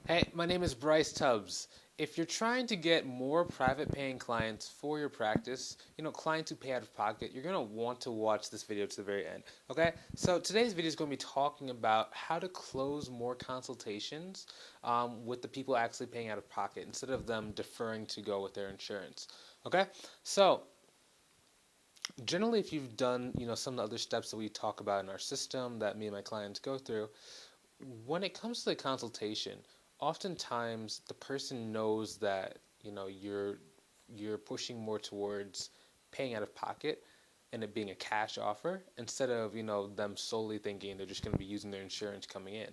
Hey, my name is Bryce Tubbs. If you're trying to get more private paying clients for your practice, clients who pay out of pocket, you're going to want to watch this video to the very end. Okay? So today's video is going to be talking about how to close more consultations with the people actually paying out of pocket instead of them deferring to go with their insurance. Okay? So generally, if you've done, some of the other steps that we talk about in our system that me and my clients go through, when it comes to the consultation, oftentimes the person knows that you're pushing more towards paying out of pocket and it being a cash offer instead of them solely thinking they're just going to be using their insurance coming in.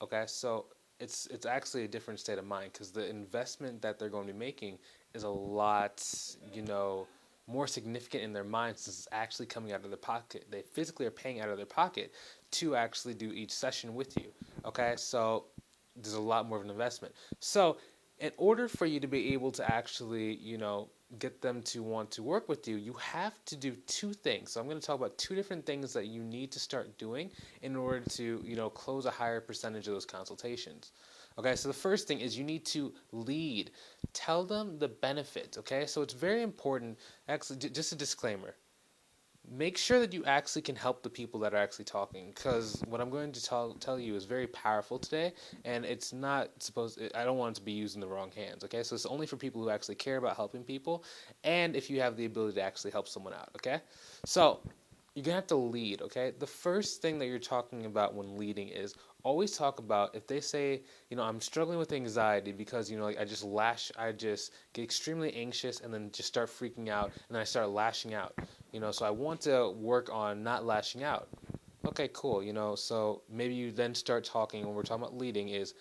Okay, so it's actually a different state of mind because the investment that they're going to be making is a lot more significant in their minds since it's actually coming out of their pocket. They physically are paying out of their pocket to actually do each session with you. Okay, so there's a lot more of an investment. So in order for you to be able to actually, get them to want to work with you, you have to do two things. So I'm going to talk about two different things that you need to start doing in order to, close a higher percentage of those consultations. Okay, so the first thing is you need to lead. Tell them the benefits, okay? So it's very important, actually, just a disclaimer. Make sure that you actually can help the people that are actually talking, because what I'm going to tell you is very powerful today, and it's not supposed. I don't want it to be used in the wrong hands. Okay, so it's only for people who actually care about helping people, and if you have the ability to actually help someone out. Okay, so you're gonna have to lead. Okay, the first thing that you're talking about when leading is always talk about if they say, I'm struggling with anxiety because like I just get extremely anxious and then just start freaking out and then I start lashing out. So I want to work on not lashing out. Okay, cool. So maybe you then start talking when we're talking about leading is,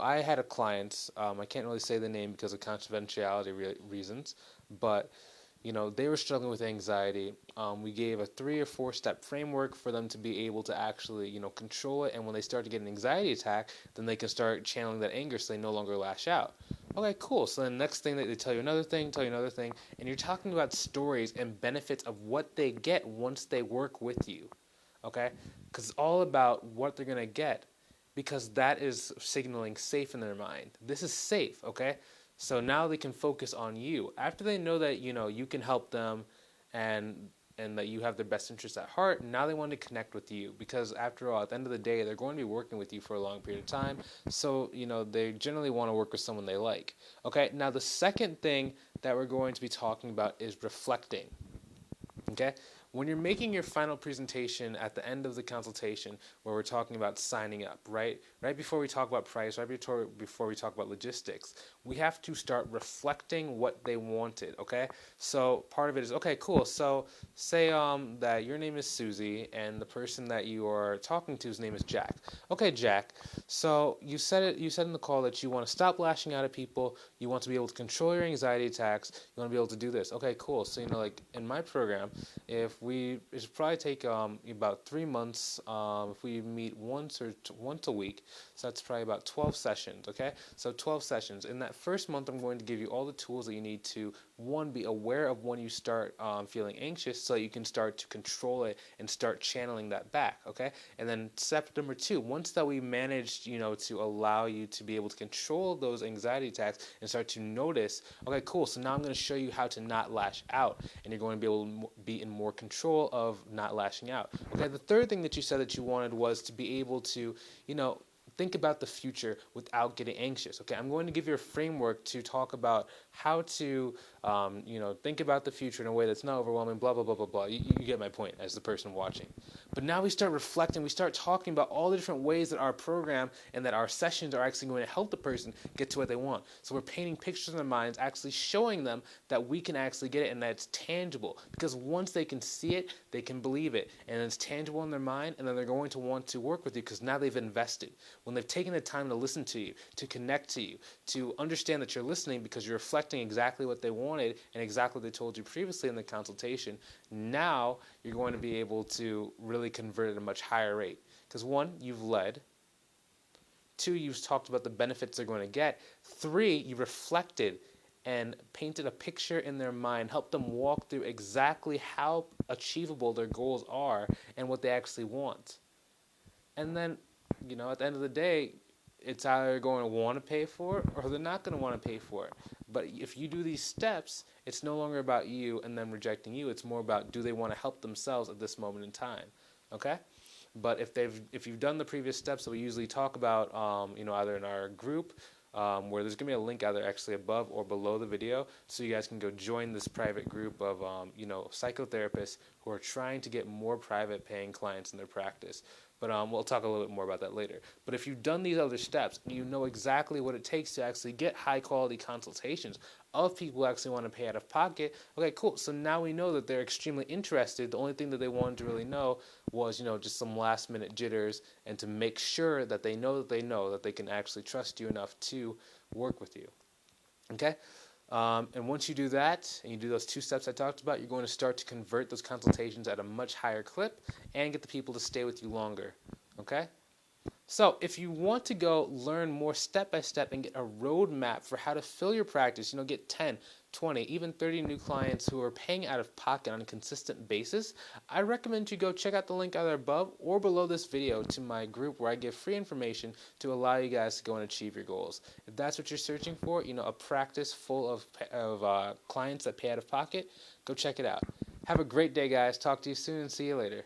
I had a client, I can't really say the name because of confidentiality reasons, but they were struggling with anxiety. We gave a 3 or 4 step framework for them to be able to actually, control it. And when they start to get an anxiety attack, then they can start channeling that anger so they no longer lash out. Okay, cool. So then the next thing that they tell you another thing, and you're talking about stories and benefits of what they get once they work with you. Okay? Because it's all about what they're going to get because that is signaling safe in their mind. This is safe, okay? So now they can focus on you. After they know that, you can help them and that you have their best interests at heart, now they want to connect with you because after all, at the end of the day, they're going to be working with you for a long period of time. So, they generally want to work with someone they like. Okay, now the second thing that we're going to be talking about is reflecting. Okay? When you're making your final presentation at the end of the consultation where we're talking about signing up, right before we talk about price, before we talk about logistics, we have to start reflecting what they wanted, okay? So part of it is, okay, cool. So say that your name is Susie and the person that you are talking to's name is Jack. Okay, Jack. So you said in the call that you want to stop lashing out at people, you want to be able to control your anxiety attacks, you want to be able to do this. Okay, cool. So like in my program, it should probably take about 3 months if we meet once a week. So that's probably about 12 sessions. Okay, so 12 sessions. In that first month, I'm going to give you all the tools that you need to be aware of when you start feeling anxious, so that you can start to control it and start channeling that back. Okay, and then step number 2, once that we managed, to allow you to be able to control those anxiety attacks and start to notice. Okay, cool. So now I'm going to show you how to not lash out, and you're going to be able to be in more control of not lashing out. Okay, the third thing that you said that you wanted was to be able to, think about the future without getting anxious. Okay, I'm going to give you a framework to talk about how to, think about the future in a way that's not overwhelming, blah, blah, blah, blah, blah. You get my point as the person watching. But now we start reflecting, we start talking about all the different ways that our program and that our sessions are actually going to help the person get to what they want. So we're painting pictures in their minds, actually showing them that we can actually get it and that it's tangible. Because once they can see it, they can believe it. And it's tangible in their mind, and then they're going to want to work with you because now they've invested. When they've taken the time to listen to you, to connect to you, to understand that you're listening because you're reflecting exactly what they wanted and exactly what they told you previously in the consultation, now you're going to be able to really convert at a much higher rate. Because 1, you've led. 2, you've talked about the benefits they're going to get. 3, you reflected and painted a picture in their mind, helped them walk through exactly how achievable their goals are and what they actually want. And then, at the end of the day, it's either going to want to pay for it or they're not going to want to pay for it. But if you do these steps, it's no longer about you and them rejecting you. It's more about, do they want to help themselves at this moment in time? Okay? But if you've done the previous steps that we usually talk about, either in our group, where there's gonna be a link either actually above or below the video, so you guys can go join this private group of psychotherapists who are trying to get more private paying clients in their practice. But we'll talk a little bit more about that later. But if you've done these other steps, you know exactly what it takes to actually get high quality consultations of people who actually want to pay out of pocket. Okay, cool. So now we know that they're extremely interested. The only thing that they wanted to really know was, just some last minute jitters, and to make sure that they know that they can actually trust you enough to work with you. Okay? And once you do that, and you do those 2 steps I talked about, you're going to start to convert those consultations at a much higher clip and get the people to stay with you longer. Okay? So if you want to go learn more step by step and get a roadmap for how to fill your practice, get 10, 20, even 30 new clients who are paying out of pocket on a consistent basis, I recommend you go check out the link either above or below this video to my group, where I give free information to allow you guys to go and achieve your goals. If that's what you're searching for, a practice full of clients that pay out of pocket, go check it out. Have a great day, guys. Talk to you soon and see you later.